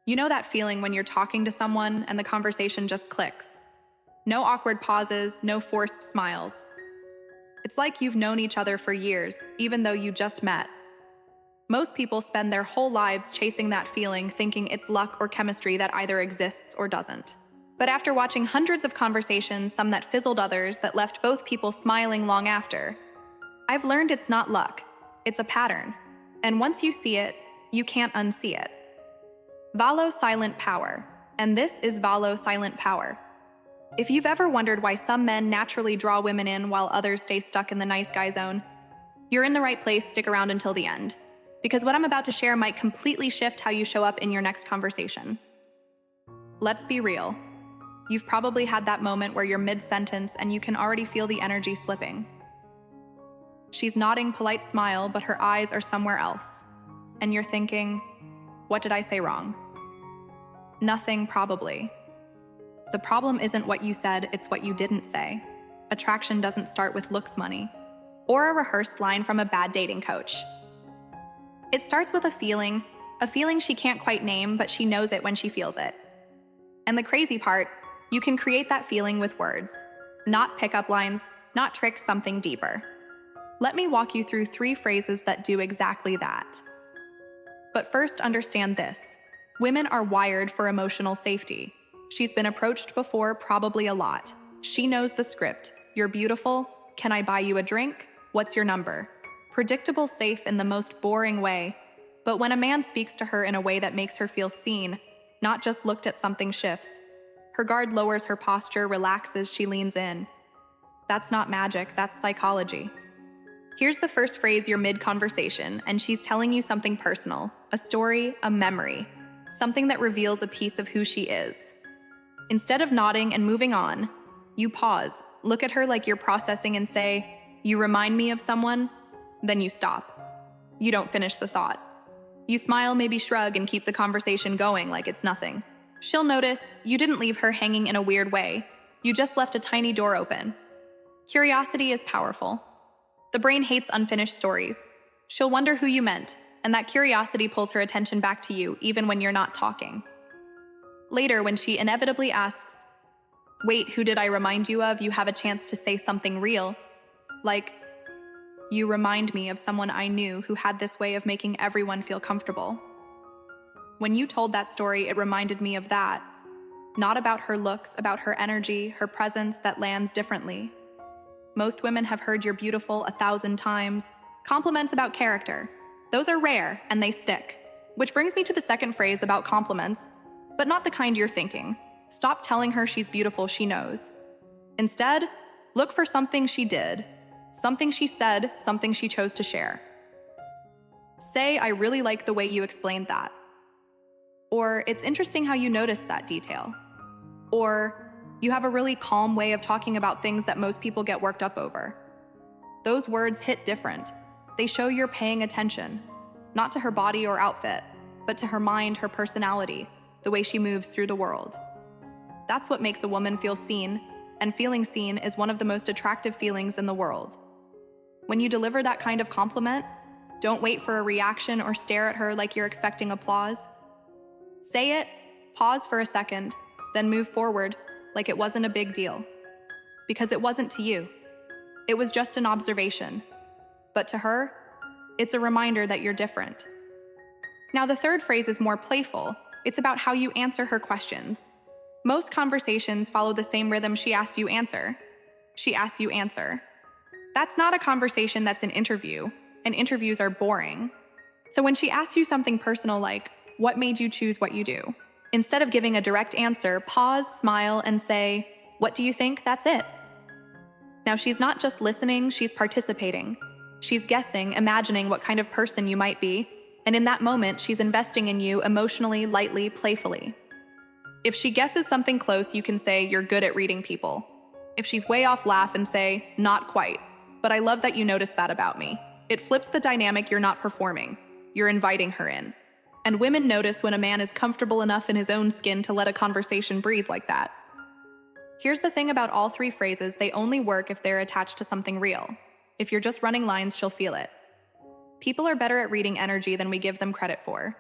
You know that feeling when you're talking to someone and the conversation just clicks. No awkward pauses, no forced smiles. It's like you've known each other for years, even though you just met. Most people spend their whole lives chasing that feeling, thinking it's luck or chemistry that either exists or doesn't. But after watching hundreds of conversations, some that fizzled, others that left both people smiling long after, I've learned it's not luck, it's a pattern. And once you see it, you can't unsee it. Valo silent power. And this is Valo silent power. If you've ever wondered why some men naturally draw women in while others stay stuck in the nice guy zone, you're in the right place. Stick around until the end, because what I'm about to share might completely shift how you show up in your next conversation. Let's be real. You've probably had that moment where you're mid-sentence and you can already feel the energy slipping. She's nodding, polite smile, but her eyes are somewhere else. And you're thinking, what did I say wrong? Nothing, probably. The problem isn't what you said, it's what you didn't say. Attraction doesn't start with looks, money, or a rehearsed line from a bad dating coach. It starts with a feeling she can't quite name, but she knows it when she feels it. And the crazy part, you can create that feeling with words, not pickup lines, not tricks, something deeper. Let me walk you through 3 phrases that do exactly that. But first, understand this. Women are wired for emotional safety. She's been approached before, probably a lot. She knows the script. You're beautiful. Can I buy you a drink? What's your number? Predictable, safe in the most boring way. But when a man speaks to her in a way that makes her feel seen, not just looked at, something shifts. Her guard lowers, her posture relaxes, she leans in. That's not magic, that's psychology. Here's the first phrase. You're mid-conversation, and she's telling you something personal, a story, a memory, something that reveals a piece of who she is. Instead of nodding and moving on, you pause, look at her like you're processing and say, "You remind me of someone?" Then you stop. You don't finish the thought. You smile, maybe shrug, and keep the conversation going like it's nothing. She'll notice you didn't leave her hanging in a weird way. You just left a tiny door open. Curiosity is powerful. The brain hates unfinished stories. She'll wonder who you meant, and that curiosity pulls her attention back to you even when you're not talking. Later, when she inevitably asks, "Wait, who did I remind you of?" you have a chance to say something real, like, "You remind me of someone I knew who had this way of making everyone feel comfortable. When you told that story, it reminded me of that." Not about her looks, about her energy, her presence that lands differently. Most women have heard "you're beautiful" 1,000 times. Compliments about character. Those are rare, and they stick. Which brings me to the second phrase about compliments, but not the kind you're thinking. Stop telling her she's beautiful, she knows. Instead, look for something she did, something she said, something she chose to share. Say, "I really like the way you explained that." Or, "It's interesting how you noticed that detail." Or, "You have a really calm way of talking about things that most people get worked up over." Those words hit different. They show you're paying attention, not to her body or outfit, but to her mind, her personality, the way she moves through the world. That's what makes a woman feel seen, and feeling seen is one of the most attractive feelings in the world. When you deliver that kind of compliment, don't wait for a reaction or stare at her like you're expecting applause. Say it, pause for a second, then move forward like it wasn't a big deal. Because it wasn't to you. It was just an observation. But to her, it's a reminder that you're different. Now, the third phrase is more playful. It's about how you answer her questions. Most conversations follow the same rhythm. She asks you, answer. She asks you, answer. That's not a conversation, that's an interview, and interviews are boring. So when she asks you something personal like, "What made you choose what you do?" instead of giving a direct answer, pause, smile, and say, "What do you think?" That's it. Now, she's not just listening, she's participating. She's guessing, imagining what kind of person you might be, and in that moment, she's investing in you emotionally, lightly, playfully. If she guesses something close, you can say, "You're good at reading people." If she's way off, laugh and say, "Not quite, but I love that you noticed that about me." It flips the dynamic. You're not performing. You're inviting her in. And women notice when a man is comfortable enough in his own skin to let a conversation breathe like that. Here's the thing about all 3 phrases, they only work if they're attached to something real. If you're just running lines, she'll feel it. People are better at reading energy than we give them credit for.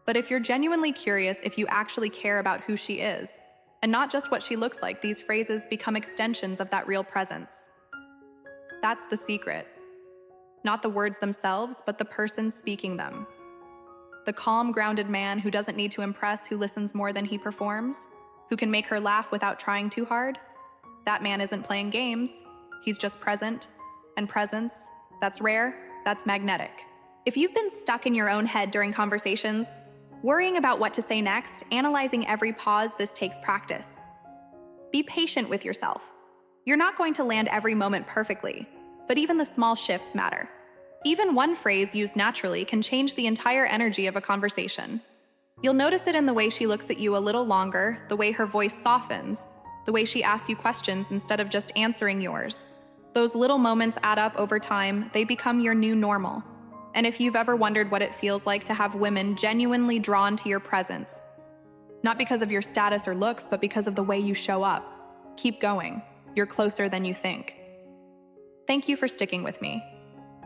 But if you're genuinely curious if you actually care about who she is, and not just what she looks like, these phrases become extensions of that real presence. That's the secret. Not the words themselves, but the person speaking them. The calm, grounded man who doesn't need to impress, who listens more than he performs, who can make her laugh without trying too hard. That man isn't playing games. He's just present. And presence, that's rare, that's magnetic. If you've been stuck in your own head during conversations, worrying about what to say next, analyzing every pause, this takes practice. Be patient with yourself. You're not going to land every moment perfectly, but even the small shifts matter. Even one phrase used naturally can change the entire energy of a conversation. You'll notice it in the way she looks at you a little longer, the way her voice softens, the way she asks you questions instead of just answering yours. Those little moments add up over time, they become your new normal. And if you've ever wondered what it feels like to have women genuinely drawn to your presence, not because of your status or looks, but because of the way you show up, keep going. You're closer than you think. Thank you for sticking with me.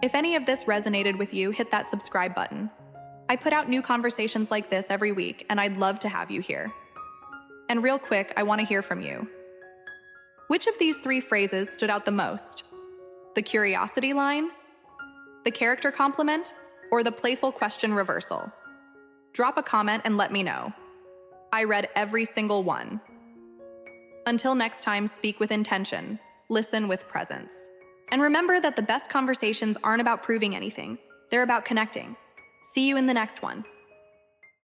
If any of this resonated with you, hit that subscribe button. I put out new conversations like this every week, and I'd love to have you here. And real quick, I want to hear from you. Which of these 3 phrases stood out the most? The curiosity line, the character compliment, or the playful question reversal? Drop a comment and let me know. I read every single one. Until next time, speak with intention, listen with presence. And remember that the best conversations aren't about proving anything, they're about connecting. See you in the next one.